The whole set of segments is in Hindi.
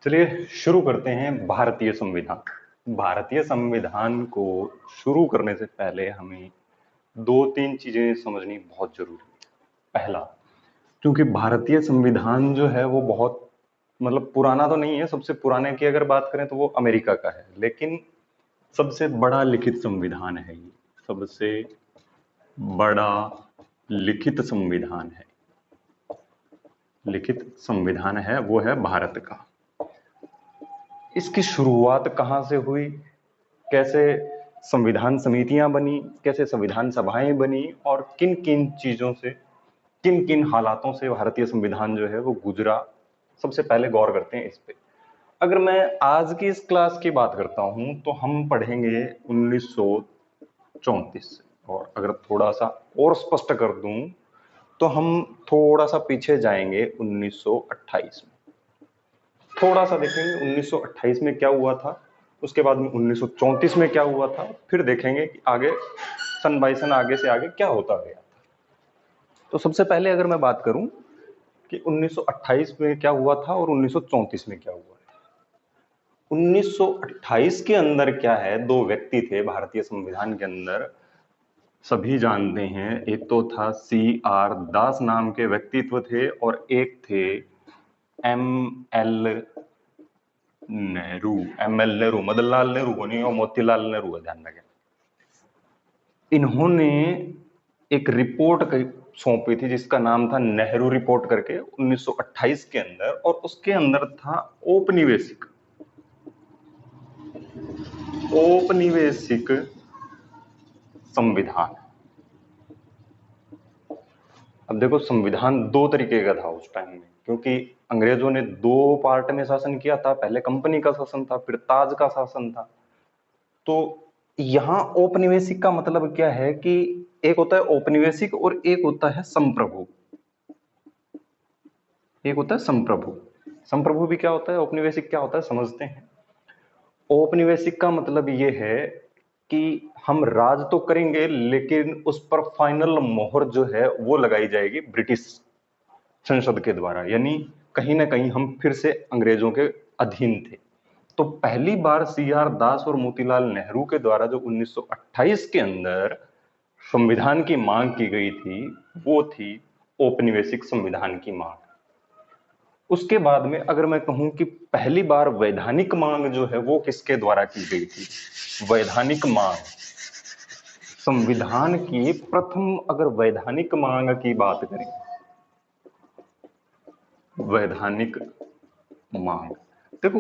चलिए शुरू करते हैं भारतीय संविधान। भारतीय संविधान को शुरू करने से पहले हमें दो तीन चीजें समझनी बहुत जरूरी है। पहला, क्योंकि भारतीय संविधान जो है वो बहुत मतलब पुराना तो नहीं है। सबसे पुराने की अगर बात करें तो वो अमेरिका का है, लेकिन सबसे बड़ा लिखित संविधान है ये। सबसे बड़ा लिखित संविधान है, लिखित संविधान है वो है भारत का। इसकी शुरुआत कहाँ से हुई, कैसे संविधान समितियां बनी, कैसे संविधान सभाएं बनी और किन किन चीजों से, किन किन हालातों से भारतीय संविधान जो है वो गुजरा, सबसे पहले गौर करते हैं इस पे। अगर मैं आज की इस क्लास की बात करता हूं तो हम पढ़ेंगे 1934 से, और अगर थोड़ा सा और स्पष्ट कर दूं तो हम थोड़ा सा पीछे जाएंगे 1928 में, थोड़ा सा देखेंगे 1928 में क्या हुआ था, उसके बाद में 1934 में क्या हुआ था, फिर देखेंगे कि आगे सन बाई सन आगे से आगे क्या होता गया। तो सबसे पहले अगर मैं बात करूं कि 1928 में क्या हुआ था और 1934 में क्या हुआ है। 1928 के अंदर क्या है, दो व्यक्ति थे भारतीय संविधान के अंदर, सभी जानते हैं। एक तो था CR दास नाम के व्यक्तित्व थे, और एक थे ML नेहरू। ML नेहरू, मदनलाल नेहरू को नहीं, और मोतीलाल नेहरू का ध्यान रखें। इन्होंने एक रिपोर्ट सौंपी थी जिसका नाम था नेहरू रिपोर्ट करके 1928 के अंदर, और उसके अंदर था औपनिवेशिक औपनिवेशिक संविधान। अब देखो, संविधान दो तरीके का था उस टाइम में, क्योंकि अंग्रेजों ने दो पार्ट में शासन किया था। पहले कंपनी का शासन था, फिर ताज का शासन था। तो यहां औपनिवेशिक का मतलब क्या है कि एक होता है औपनिवेशिक और एक होता है संप्रभु। एक होता है संप्रभु। संप्रभु भी क्या होता है, औपनिवेशिक क्या होता है, समझते हैं। औपनिवेशिक का मतलब ये है कि हम राज तो करेंगे, लेकिन उस पर फाइनल मोहर जो है वो लगाई जाएगी ब्रिटिश संसद के द्वारा, यानी कहीं ना कहीं हम फिर से अंग्रेजों के अधीन थे। तो पहली बार CR दास और मोतीलाल नेहरू के द्वारा जो 1928 के अंदर संविधान की मांग की गई थी, वो थी औपनिवेशिक संविधान की मांग। उसके बाद में अगर मैं कहूं कि पहली बार वैधानिक मांग जो है वो किसके द्वारा की गई थी, वैधानिक मांग, संविधान की प्रथम अगर वैधानिक मांग की बात करें, वैधानिक मांग। देखो,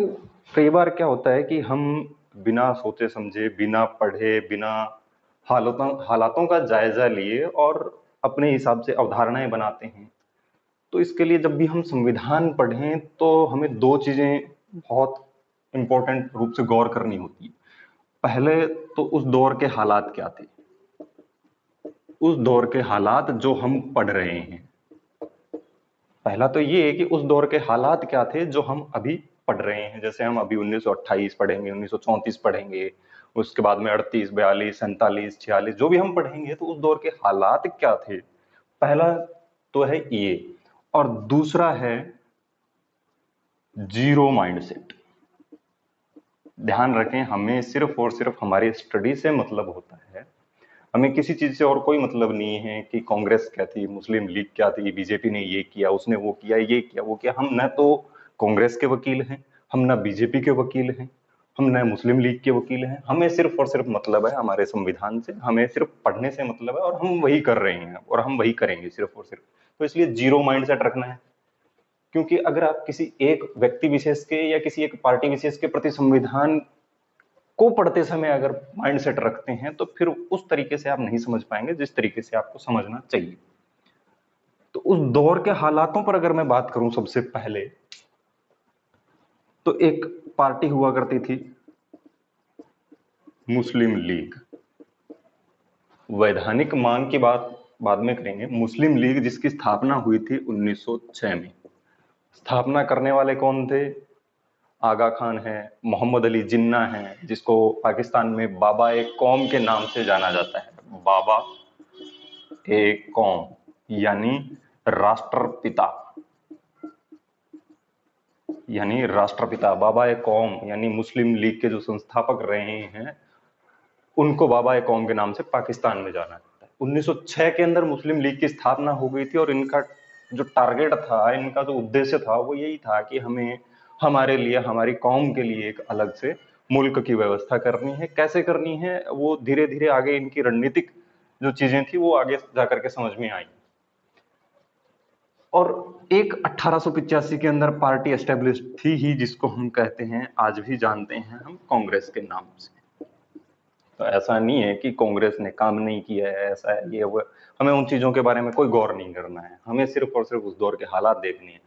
कई बार क्या होता है कि हम बिना सोचे समझे, बिना पढ़े, बिना हालातों का जायजा लिए और अपने हिसाब से अवधारणाएं बनाते हैं। तो इसके लिए जब भी हम संविधान पढ़ें तो हमें दो चीजें बहुत इंपॉर्टेंट रूप से गौर करनी होती है। पहले तो उस दौर के हालात क्या थे, उस दौर के हालात जो हम पढ़ रहे हैं। पहला तो ये है कि उस दौर के हालात क्या थे जो हम अभी पढ़ रहे हैं। जैसे हम अभी 1928 पढ़ेंगे, 1934 पढ़ेंगे, उसके बाद में 38, 42, 47, 46 जो भी हम पढ़ेंगे, तो उस दौर के हालात क्या थे। पहला तो है ये, और दूसरा है जीरो माइंडसेट। ध्यान रखें, हमें सिर्फ और सिर्फ हमारी स्टडी से मतलब होता है। हमें किसी चीज से और कोई मतलब नहीं है कि कांग्रेस क्या थी, मुस्लिम लीग क्या थी, बीजेपी ने ये किया, उसने वो किया, ये किया, वो किया। हम न तो कांग्रेस के वकील हैं, हम न बीजेपी के वकील हैं, हम न मुस्लिम लीग के वकील हैं। हमें सिर्फ और सिर्फ मतलब है हमारे संविधान से, हमें सिर्फ पढ़ने से मतलब है, और हम वही कर रहे हैं और हम वही करेंगे सिर्फ और सिर्फ। तो इसलिए जीरो माइंडसेट रखना है, क्योंकि अगर आप किसी एक व्यक्ति विशेष के या किसी एक पार्टी विशेष के प्रति संविधान को पढ़ते समय अगर माइंडसेट रखते हैं, तो फिर उस तरीके से आप नहीं समझ पाएंगे जिस तरीके से आपको समझना चाहिए। तो उस दौर के हालातों पर अगर मैं बात करूं, सबसे पहले तो एक पार्टी हुआ करती थी मुस्लिम लीग। वैधानिक मांग की बात बाद में करेंगे। मुस्लिम लीग जिसकी स्थापना हुई थी 1906 में। स्थापना करने वाले कौन थे? आगा खान है, मोहम्मद अली जिन्ना है, जिसको पाकिस्तान में बाबा ए कौम के नाम से जाना जाता है। बाबा ए कौम यानी राष्ट्रपिता। यानी राष्ट्रपिता बाबा ए कौम यानी मुस्लिम लीग के जो संस्थापक रहे हैं, उनको बाबा ए कौम के नाम से पाकिस्तान में जाना जाता है। 1906 के अंदर मुस्लिम लीग की स्थापना हो गई थी और इनका जो टारगेट था, इनका जो उद्देश्य था, वो यही था कि हमें हमारे लिए, हमारी कौम के लिए एक अलग से मुल्क की व्यवस्था करनी है। कैसे करनी है वो धीरे धीरे आगे इनकी रणनीतिक जो चीजें थी वो आगे जाकर के समझ में आई। और एक 1885 के अंदर पार्टी एस्टेब्लिश थी ही, जिसको हम कहते हैं, आज भी जानते हैं हम, कांग्रेस के नाम से। तो ऐसा नहीं है कि कांग्रेस ने काम नहीं किया है, ऐसा है ये वो, हमें उन चीजों के बारे में कोई गौर नहीं करना है, हमें सिर्फ और सिर्फ उस दौर के हालात देखने हैं।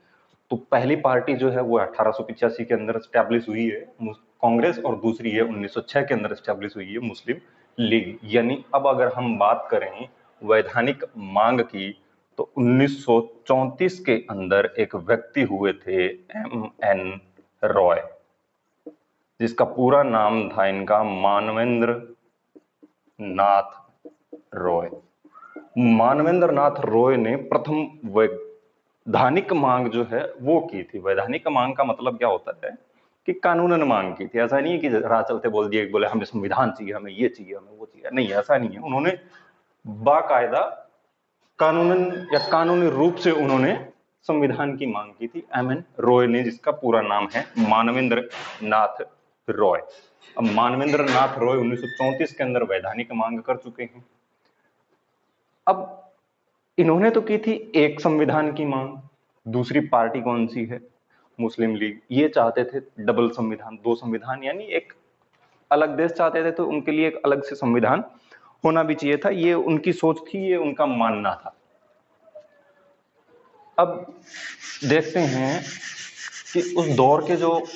तो पहली पार्टी जो है वो 1885 के अंदर स्टैब्लिश हुई है कांग्रेस, और दूसरी है 1906 के अंदर स्टैब्लिश हुई है मुस्लिम लीग। यानी अब अगर हम बात करें वैधानिक मांग की, तो 1934 के अंदर एक व्यक्ति हुए थे, एम.एन. रॉय, जिसका पूरा नाम था इनका मानवेंद्र नाथ रॉय। मानवेंद्र नाथ रॉय ने प्रथम वैधानिक मांग जो है वो की थी। वैधानिक मांग का मतलब क्या होता है कि कानूनन मांग की थी। ऐसा नहीं है कि राह चलते बोल दिए, बोले हमें संविधान चाहिए, हमें ये चाहिए, हमें वो चाहिए, नहीं, ऐसा नहीं है। उन्होंने बाकायदा कानूनन या कानूनी रूप से उन्होंने संविधान की मांग की थी, एम.एन. रॉय ने, जिसका पूरा नाम है मानवेंद्र नाथ रॉय। अब मानवेंद्र नाथ रॉय 1934 के अंदर वैधानिक मांग कर चुके हैं। अब इन्होंने तो की थी एक संविधान की मांग, दूसरी पार्टी कौन सी है, मुस्लिम लीग, ये चाहते थे डबल संविधान, दो संविधान, यानी एक अलग देश चाहते थे, तो उनके लिए एक अलग से संविधान होना भी चाहिए था। ये उनकी सोच थी, ये उनका मानना था। अब देखते हैं कि उस दौर के जो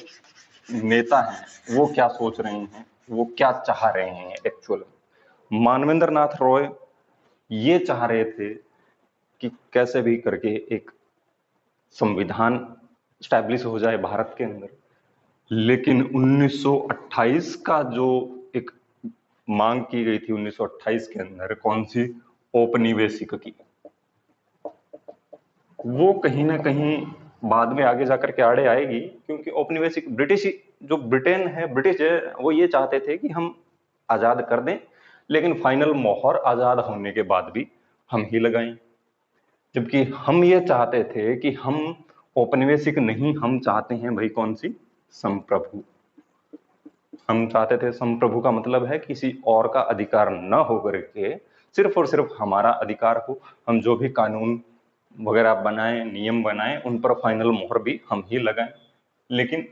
नेता हैं वो क्या सोच रहे हैं, वो क्या चाह रहे हैं एक्चुअल। मानवेंद्र नाथ रॉय ये चाह रहे थे कि कैसे भी करके एक संविधान स्टैब्लिश हो जाए भारत के अंदर। लेकिन 1928 का जो एक मांग की गई थी 1928 के अंदर, कौन सी, औपनिवेशिक की, वो कहीं ना कहीं बाद में आगे जाकर के आड़े आएगी। क्योंकि औपनिवेशिक ब्रिटिश, जो ब्रिटेन है, ब्रिटिश है, वो ये चाहते थे कि हम आजाद कर दें, लेकिन फाइनल मोहर आजाद होने के बाद भी हम ही लगाएं। जबकि हम ये चाहते थे कि हम औपनिवेशिक नहीं, हम चाहते हैं भाई कौन सी, संप्रभु। हम चाहते थे संप्रभु का मतलब है किसी और का अधिकार न हो करके सिर्फ और सिर्फ हमारा अधिकार हो। हम जो भी कानून वगैरह बनाएं, नियम बनाएं, उन पर फाइनल मोहर भी हम ही लगाएं। लेकिन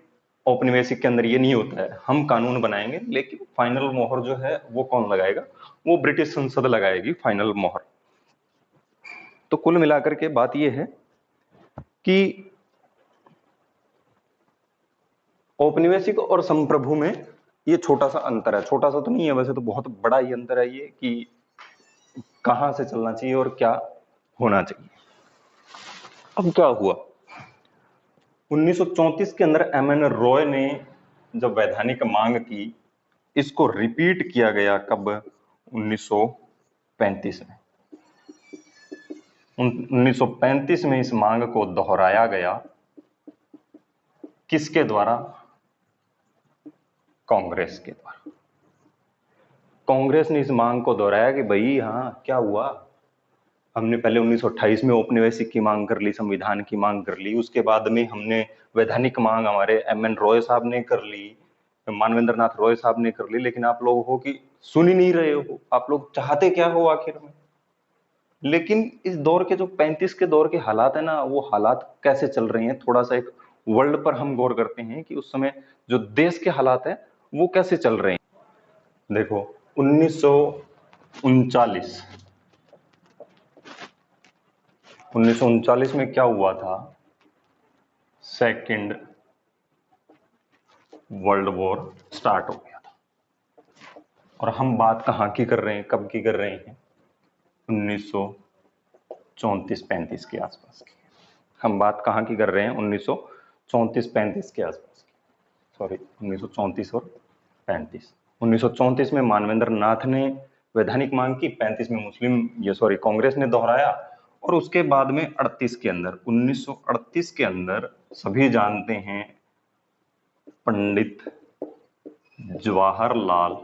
औपनिवेशिक के अंदर ये नहीं होता है, हम कानून बनाएंगे लेकिन फाइनल मोहर जो है वो कौन लगाएगा, वो ब्रिटिश संसद लगाएगी फाइनल मोहर। तो कुल मिलाकर के बात ये है कि औपनिवेशिक और संप्रभु में ये छोटा सा अंतर है। छोटा सा तो नहीं है वैसे, तो बहुत बड़ा ही अंतर है ये, कि कहां से चलना चाहिए और क्या होना चाहिए। अब क्या हुआ, 1934 के अंदर एम.एन. रॉय ने जब वैधानिक मांग की, इसको रिपीट किया गया कब, 1935 में। 1935 में इस मांग को दोहराया गया, किसके द्वारा, कांग्रेस के द्वारा। कांग्रेस ने इस मांग को दोहराया कि भाई हाँ, क्या हुआ, हमने पहले 1928 में औपनिवेशिक की मांग कर ली, संविधान की मांग कर ली, उसके बाद में हमने वैधानिक मांग हमारे एम.एन. रॉय साहब ने कर ली, मानवेंद्र नाथ रॉय साहब ने कर ली, लेकिन आप लोग हो कि सुन ही नहीं रहे हो, आप लोग चाहते क्या हो आखिर में। लेकिन इस दौर के जो 35 के दौर के हालात है ना, वो हालात कैसे चल रहे हैं, थोड़ा सा एक वर्ल्ड पर हम गौर करते हैं कि उस समय जो देश के हालात है वो कैसे चल रहे हैं। देखो 1939 में क्या हुआ था, सेकेंड वर्ल्ड वॉर स्टार्ट हो गया था। और हम बात कहाँ की कर रहे हैं, कब की कर रहे हैं, 1934-35 के आसपास की। हम बात कहाँ की कर रहे हैं, 1934-35 के आसपास की, सॉरी 1934 और 35। 1934 में मानवेंद्र नाथ ने वैधानिक मांग की, 35 में कांग्रेस ने दोहराया, और उसके बाद में 38 के अंदर 1938 के अंदर सभी जानते हैं पंडित जवाहरलाल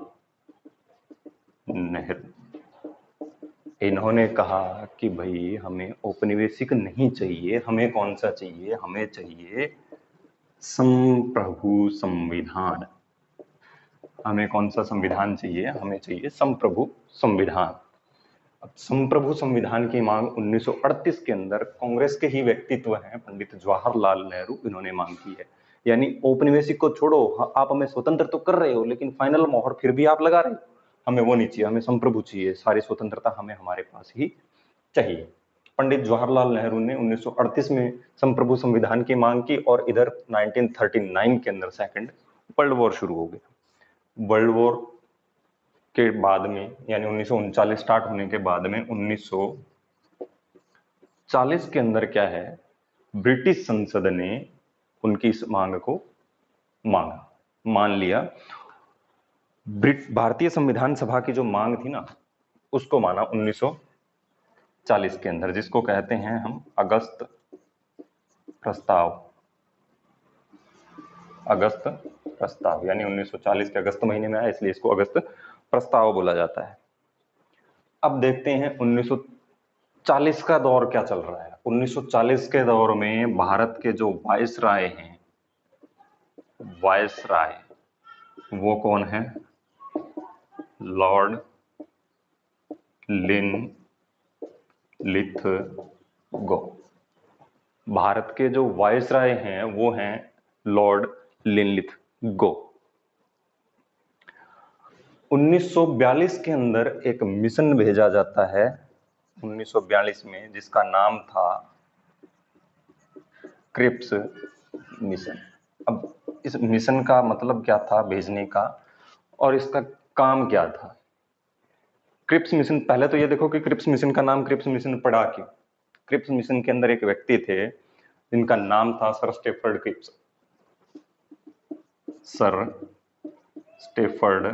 नेहरू, इन्होंने कहा कि भाई हमें औपनिवेशिक नहीं चाहिए, हमें कौन सा चाहिए, हमें चाहिए संप्रभु संविधान। हमें कौन सा संविधान चाहिए, हमें चाहिए संप्रभु संविधान। अब संप्रभु संविधान की मांग 1938 के अंदर कांग्रेस के ही व्यक्तित्व हैं पंडित जवाहरलाल नेहरू, इन्होंने मांग की है। यानी औपनिवेशिक को छोड़ो, आप हमें स्वतंत्र तो कर रहे हो लेकिन फाइनल मोहर फिर भी आप लगा रहे हो, हमें वो नहीं चाहिए, हमें संप्रभु चाहिए, सारी स्वतंत्रता हमें हमारे पास ही चाहिए। पंडित जवाहरलाल नेहरू ने 1938 में संप्रभु संविधान की मांग की और इधर 1939 के अंदर सेकंड वर्ल्ड वॉर शुरू हो गया। वर्ल्ड वॉर के बाद में यानी 1939 स्टार्ट होने के बाद में 1940 के अंदर क्या है, ब्रिटिश संसद ने उनकी इस मांग को मान लिया। भारतीय संविधान सभा की जो मांग थी ना, उसको माना 1940 के अंदर, जिसको कहते हैं हम अगस्त प्रस्ताव, यानी 1940 के अगस्त महीने में आया, इसलिए इसको अगस्त प्रस्ताव बोला जाता है। अब देखते हैं 1940 का दौर क्या चल रहा है। 1940 के दौर में भारत के जो वायसराय हैं, वो कौन है, लॉर्ड लिनलिथगो। भारत के जो वायसराय हैं वो हैं लॉर्ड लिनलिथगो। 1942 के अंदर एक मिशन भेजा जाता है 1942 में, जिसका नाम था क्रिप्स मिशन। अब इस मिशन का मतलब क्या था भेजने का, और इसका काम क्या था। क्रिप्स मिशन, पहले तो ये देखो कि क्रिप्स मिशन का नाम क्रिप्स मिशन पड़ा क्यों। क्रिप्स मिशन के अंदर एक व्यक्ति थे जिनका नाम था sir Stafford Cripps. Sir Stafford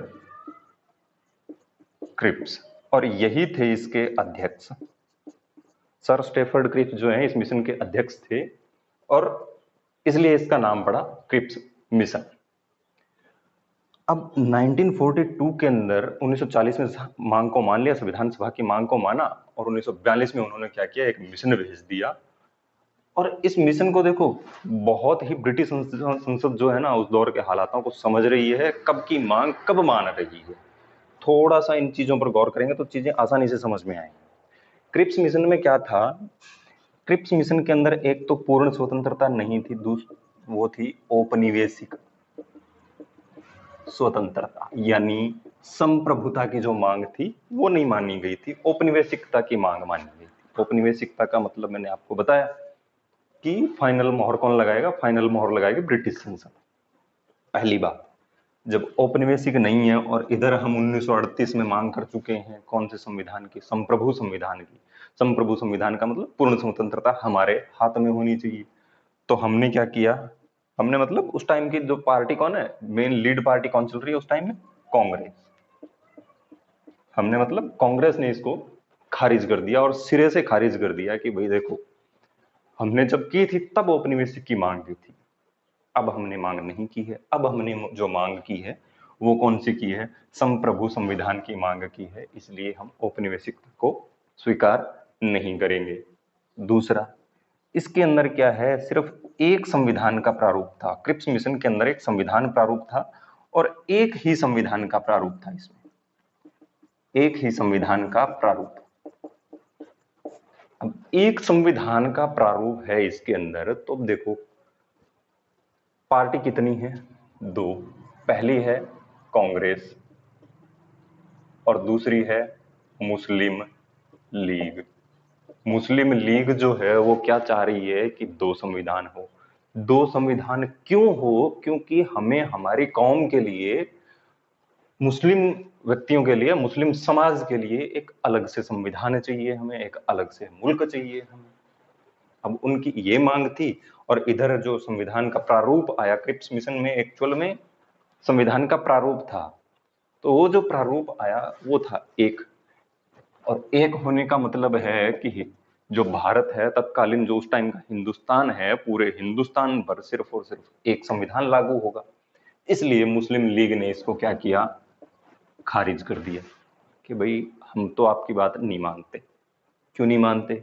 Cripps, और यही थे इसके अध्यक्ष। सर स्टेफर्ड क्रिप्स जो है इस मिशन के अध्यक्ष थे, और इसलिए इसका नाम पड़ा क्रिप्स मिशन। अब 1942 के अंदर 1940 में मांग को मान लिया, संविधान सभा की मांग को माना, और 1942 में उन्होंने क्या किया, एक मिशन भेज दिया। और इस मिशन को देखो, बहुत ही ब्रिटिश संसद जो है ना उस दौर के हालातों को समझ रही है, कब की मांग कब मान रही है। थोड़ा सा इन चीजों पर गौर करेंगे तो चीजें आसानी से समझ में आएंगी। क्रिप्स मिशन में क्या था, क्रिप्स मिशन के अंदर एक तो पूर्ण स्वतंत्रता नहीं थी, वो थी औपनिवेशिक स्वतंत्रता, यानी संप्रभुता की जो मांग थी वो नहीं मानी गई थी, औपनिवेशिकता की मांग मानी गई थी। औपनिवेशिकता का मतलब मैंने आपको बताया कि फाइनल मोहर कौन लगाएगा, फाइनल मोहर लगाएगी ब्रिटिश संसद। पहली बात, जब औपनिवेशिक नहीं है और इधर हम 1938 में मांग कर चुके हैं कौन से संविधान की, संप्रभु संविधान की। संप्रभु संविधान का मतलब पूर्ण स्वतंत्रता हमारे हाथ में होनी चाहिए। तो हमने क्या किया, हमने मतलब उस टाइम की जो पार्टी कौन है, मेन लीड पार्टी कौन चल रही है उस टाइम में, कांग्रेस। हमने मतलब कांग्रेस ने इसको खारिज कर दिया, और सिरे से खारिज कर दिया कि भाई देखो, हमने जब की थी तब औपनिवेशिक की मांग की थी, अब हमने मांग नहीं की है। अब हमने जो मांग की है वो कौन सी की है, संप्रभु संविधान की मांग की है, इसलिए हम औपनिवेशिक को स्वीकार नहीं करेंगे। दूसरा, इसके अंदर क्या है, सिर्फ एक संविधान का प्रारूप था। क्रिप्स मिशन के अंदर एक संविधान प्रारूप था, और एक ही संविधान का प्रारूप था इसमें, एक ही संविधान का प्रारूप। अब एक संविधान का प्रारूप है इसके अंदर, तो देखो पार्टी कितनी है, दो। पहली है कांग्रेस और दूसरी है मुस्लिम लीग। मुस्लिम लीग जो है वो क्या चाह रही है कि दो संविधान हो। दो संविधान क्यों हो, क्योंकि हमें हमारी कौम के लिए, मुस्लिम व्यक्तियों के लिए, मुस्लिम समाज के लिए एक अलग से संविधान चाहिए, हमें एक अलग से मुल्क चाहिए हमें। अब उनकी ये मांग थी, और इधर जो संविधान का प्रारूप आया क्रिप्स मिशन में, एक्चुअल में संविधान का प्रारूप था, तो वो जो प्रारूप आया वो था एक। और एक होने का मतलब है कि जो भारत है, तत्कालीन जो उस टाइम का हिंदुस्तान है, पूरे हिंदुस्तान पर सिर्फ और सिर्फ एक संविधान लागू होगा। इसलिए मुस्लिम लीग ने इसको क्या किया, खारिज कर दिया कि भाई हम तो आपकी बात नहीं मानते। क्यों नहीं मानते?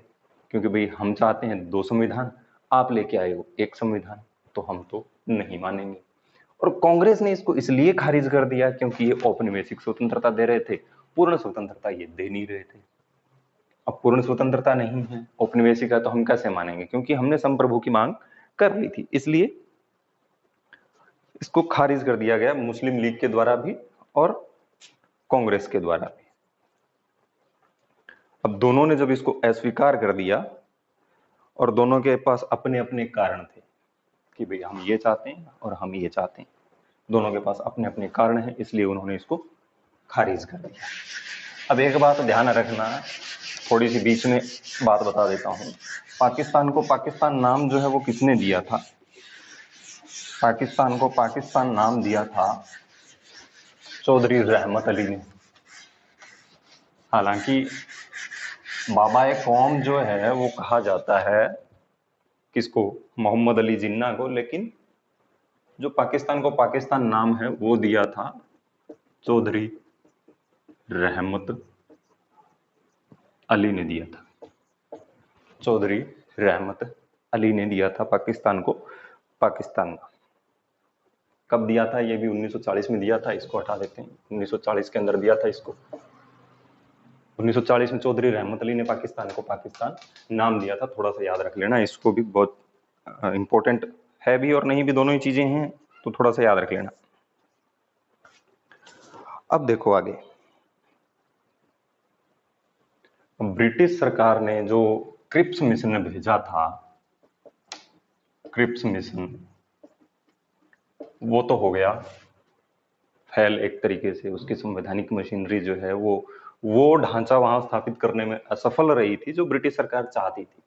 क्योंकि भाई हम चाहते हैं 2 संविधान, आप लेके आए हो 1 संविधान, तो हम तो नहीं मानेंगे। और कांग्रेस ने इसको इसलिए खारिज कर दिया क्योंकि ये औपनिवेशिक स्वतंत्रता दे रहे थे, पूर्ण स्वतंत्रता ये दे नहीं रहे थे। अब पूर्ण स्वतंत्रता नहीं है, औपनिवेशिक है, तो हम कैसे मानेंगे? क्योंकि हमने संप्रभु की मांग कर ली थी, इसलिए इसको खारिज कर दिया गया मुस्लिम लीग के द्वारा भी और कांग्रेस के द्वारा भी। अब दोनों ने जब इसको अस्वीकार कर दिया, और दोनों के पास अपने अपने कारण थे कि भाई हम ये चाहते हैं और हम ये चाहते हैं, दोनों के पास अपने अपने कारण हैं, इसलिए उन्होंने इसको खारिज कर दिया। अब एक बात ध्यान रखना, थोड़ी सी बीच में बात बता देता हूं। पाकिस्तान को पाकिस्तान नाम जो है वो किसने दिया था? पाकिस्तान को पाकिस्तान नाम दिया था चौधरी रहमत अली ने। हालांकि बाबा कौम जो है वो कहा जाता है किसको? मोहम्मद अली जिन्ना को, लेकिन जो पाकिस्तान को पाकिस्तान नाम है वो दिया था चौधरी रहमत अली ने दिया था। चौधरी रहमत अली ने दिया था पाकिस्तान को पाकिस्तान नाम। कब दिया था? ये भी 1940 में दिया था, इसको हटा देते हैं, 1940 के अंदर दिया था इसको। 1940 में चौधरी रहमत अली ने पाकिस्तान को पाकिस्तान नाम दिया था, थोड़ा सा याद रख लेना, इसको भी बहुत इंपॉर्टेंट है भी और नहीं भी, दोनों ही चीजें हैं, तो थोड़ा सा याद रख लेना। अब देखो आगे, ब्रिटिश सरकार ने जो क्रिप्स मिशन भेजा था, क्रिप्स मिशन, वो तो हो गया फेल एक तरीके से। उसकी संवैधानिक मशीनरी जो है वो ढांचा वहां स्थापित करने में असफल रही थी जो ब्रिटिश सरकार चाहती थी।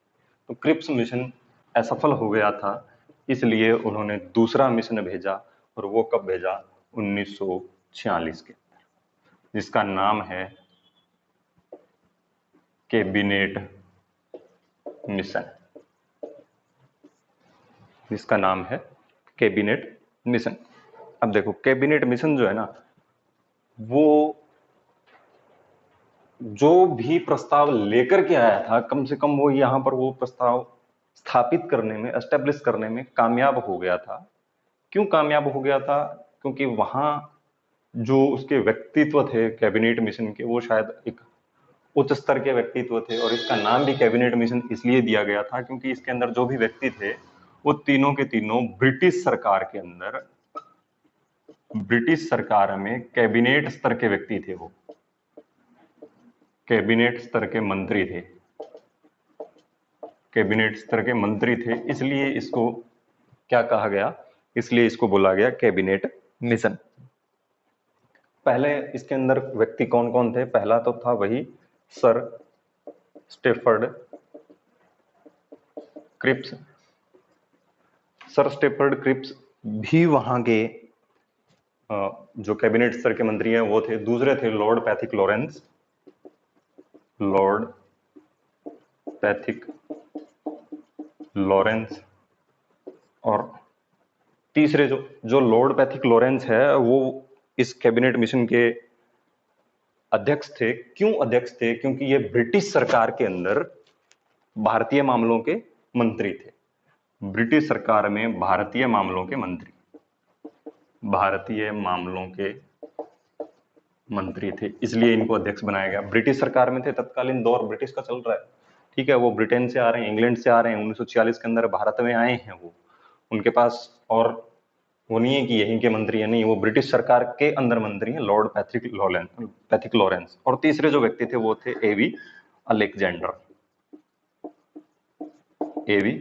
तो क्रिप्स मिशन असफल हो गया था, इसलिए उन्होंने दूसरा मिशन भेजा, और वो कब भेजा? 1946 के अंदर, जिसका नाम है कैबिनेट मिशन। जिसका नाम है कैबिनेट मिशन। अब देखो, कैबिनेट मिशन जो है ना, वो जो भी प्रस्ताव लेकर के आया था, कम से कम वो यहां पर वो प्रस्ताव स्थापित करने में, एस्टेब्लिश करने में कामयाब हो गया था। क्यों कामयाब हो गया था? क्योंकि वहां जो उसके व्यक्तित्व थे कैबिनेट मिशन के, वो शायद एक उच्च स्तर के व्यक्तित्व थे, और इसका नाम भी कैबिनेट मिशन इसलिए दिया गया था क्योंकि इसके अंदर जो भी व्यक्ति थे वो तीनों के तीनों ब्रिटिश सरकार के अंदर, ब्रिटिश सरकार में कैबिनेट स्तर के व्यक्ति थे, वो कैबिनेट स्तर के मंत्री थे, कैबिनेट स्तर के मंत्री थे, इसलिए इसको क्या कहा गया? इसलिए इसको बोला गया कैबिनेट मिशन। पहले इसके अंदर व्यक्ति कौन कौन थे? पहला तो था वही sir Stafford Cripps. Sir Stafford Cripps भी वहां के जो कैबिनेट स्तर के मंत्री हैं वो थे। दूसरे थे Lord Pethick Lawrence, Lord Pethick Lawrence. और तीसरे जो जो लॉर्ड पैथिक लॉरेंस है, वो इस कैबिनेट मिशन के अध्यक्ष थे। क्यों अध्यक्ष थे? क्योंकि ये ब्रिटिश सरकार के अंदर भारतीय मामलों के मंत्री थे। ब्रिटिश सरकार में भारतीय मामलों के मंत्री, भारतीय मामलों के मंत्री थे, इसलिए इनको अध्यक्ष बनाया गया। ब्रिटिश सरकार में थे, तत्कालीन दौर ब्रिटिश का चल रहा है, ठीक है। वो ब्रिटेन से आ रहे हैं, इंग्लैंड से आ रहे हैं, 1946 के अंदर भारत में आए हैं। वो उनके पास, और वो नहीं है कि यहीं के मंत्री है, नहीं, वो ब्रिटिश सरकार के अंदर मंत्री हैं, लॉर्ड पैथिक लॉरेंस। और तीसरे जो व्यक्ति थे वो थे एवी अलेक्जेंडर, एवी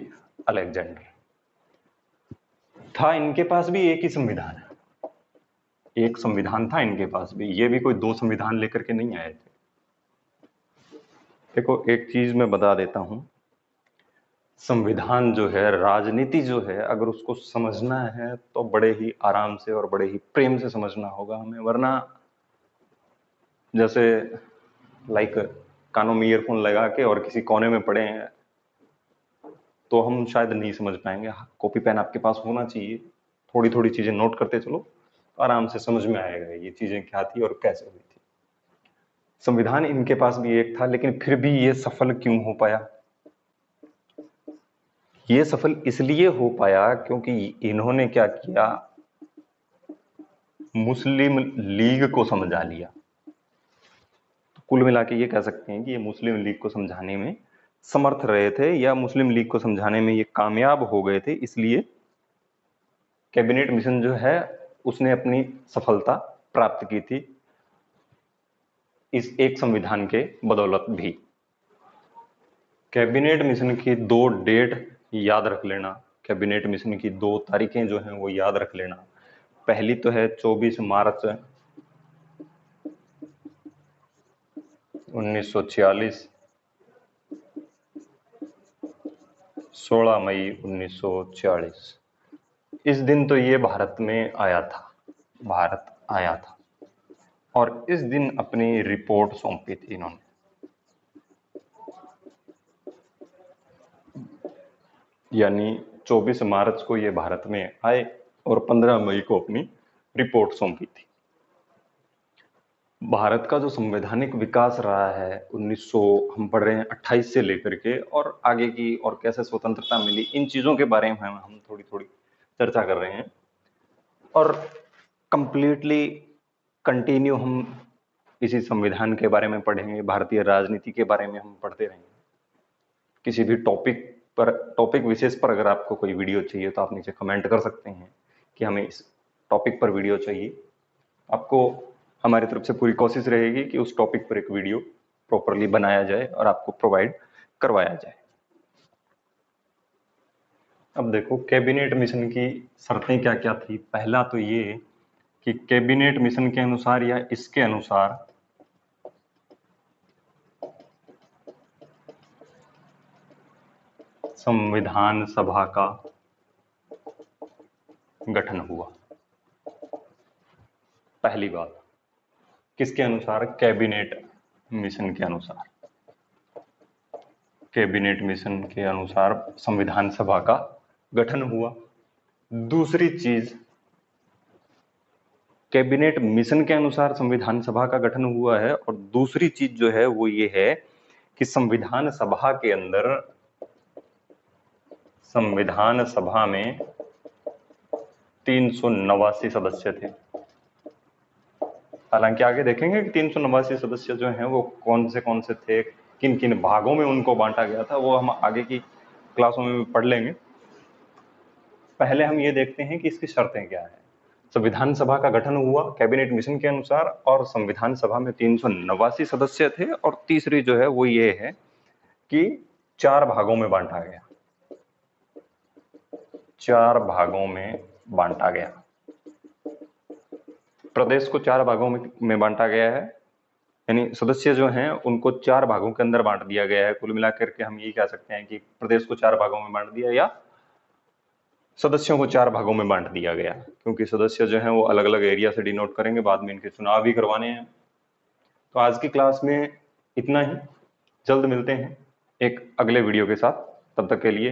अलेक्जेंडर। था इनके पास भी एक ही संविधान है, एक संविधान था इनके पास भी, ये भी कोई 2 संविधान लेकर के नहीं आए थे। देखो एक चीज मैं बता देता हूं, संविधान जो है, राजनीति जो है, अगर उसको समझना है तो बड़े ही आराम से और बड़े ही प्रेम से समझना होगा हमें, वरना जैसे लाइक कानों में ईयरफोन लगा के और किसी कोने में पड़े हैं तो हम शायद नहीं समझ पाएंगे। कॉपी पेन आपके पास होना चाहिए, थोड़ी थोड़ी चीजें नोट करते चलो, आराम से समझ में आएगा ये चीजें क्या थी और कैसे हुई थी। संविधान इनके पास भी एक था, लेकिन फिर भी ये सफल क्यों हो पाया? ये सफल इसलिए हो पाया क्योंकि इन्होंने क्या किया, मुस्लिम लीग को समझा लिया। तो कुल मिला के ये कह सकते हैं कि ये मुस्लिम लीग को समझाने में समर्थ रहे थे, या मुस्लिम लीग को समझाने में ये कामयाब हो गए थे, इसलिए कैबिनेट मिशन जो है उसने अपनी सफलता प्राप्त की थी इस एक संविधान के बदौलत भी। कैबिनेट मिशन की 2 डेट याद रख लेना, कैबिनेट मिशन की 2 तारीखें जो हैं वो याद रख लेना। पहली तो है 24 मार्च 1946, 16 मई 1946। इस दिन तो ये भारत में आया था, भारत आया था, और इस दिन अपनी रिपोर्ट सौंपी थी इन्होंने। यानी 24 मार्च को ये भारत में आए और 15 मई को अपनी रिपोर्ट सौंपी थी। भारत का जो संवैधानिक विकास रहा है 1900 हम पढ़ रहे हैं 28 से लेकर के और आगे की, और कैसे स्वतंत्रता मिली, इन चीजों के बारे में हम थोड़ी थोड़ी चर्चा कर रहे हैं। और कंप्लीटली कंटिन्यू हम इसी संविधान के बारे में पढ़ेंगे, भारतीय राजनीति के बारे में हम पढ़ते रहेंगे। किसी भी टॉपिक विशेष पर अगर आपको कोई वीडियो चाहिए तो आप नीचे कमेंट कर सकते हैं कि हमें इस टॉपिक पर वीडियो चाहिए। आपको हमारी तरफ से पूरी कोशिश रहेगी कि उस टॉपिक पर एक वीडियो प्रॉपरली बनाया जाए और आपको प्रोवाइड करवाया जाए। अब देखो कैबिनेट मिशन की शर्तें क्या क्या थी। पहला तो ये कि कैबिनेट मिशन के अनुसार या इसके अनुसार संविधान सभा का गठन हुआ। पहली बात, किसके अनुसार? कैबिनेट मिशन के अनुसार। कैबिनेट मिशन के अनुसार संविधान सभा का गठन हुआ। दूसरी चीज, कैबिनेट मिशन के अनुसार संविधान सभा का गठन हुआ है, और दूसरी चीज जो है वो ये है कि संविधान सभा के अंदर, संविधान सभा में 389 सदस्य थे। हालांकि आगे देखेंगे कि 389 सदस्य जो हैं वो कौन से थे, किन किन भागों में उनको बांटा गया था, वो हम आगे की क्लासों में पढ़ लेंगे। पहले हम ये देखते हैं कि इसकी शर्तें क्या है। संविधान सभा का गठन हुआ कैबिनेट मिशन के अनुसार, और संविधान सभा में 389 सदस्य थे, और तीसरी जो है वो ये है कि 4 भागों में बांटा गया, 4 भागों में बांटा गया। प्रदेश को 4 भागों में बांटा गया है, यानी सदस्य जो हैं उनको 4 भागों के अंदर बांट दिया गया है। कुल मिलाकर के हम ये कह सकते हैं कि प्रदेश को 4 भागों में बांट दिया, या सदस्यों को 4 भागों में बांट दिया गया, क्योंकि सदस्य जो हैं वो अलग अलग एरिया से डिनोट करेंगे, बाद में इनके चुनाव भी करवाने हैं। तो आज की क्लास में इतना ही, जल्द मिलते हैं एक अगले वीडियो के साथ। तब तक के लिए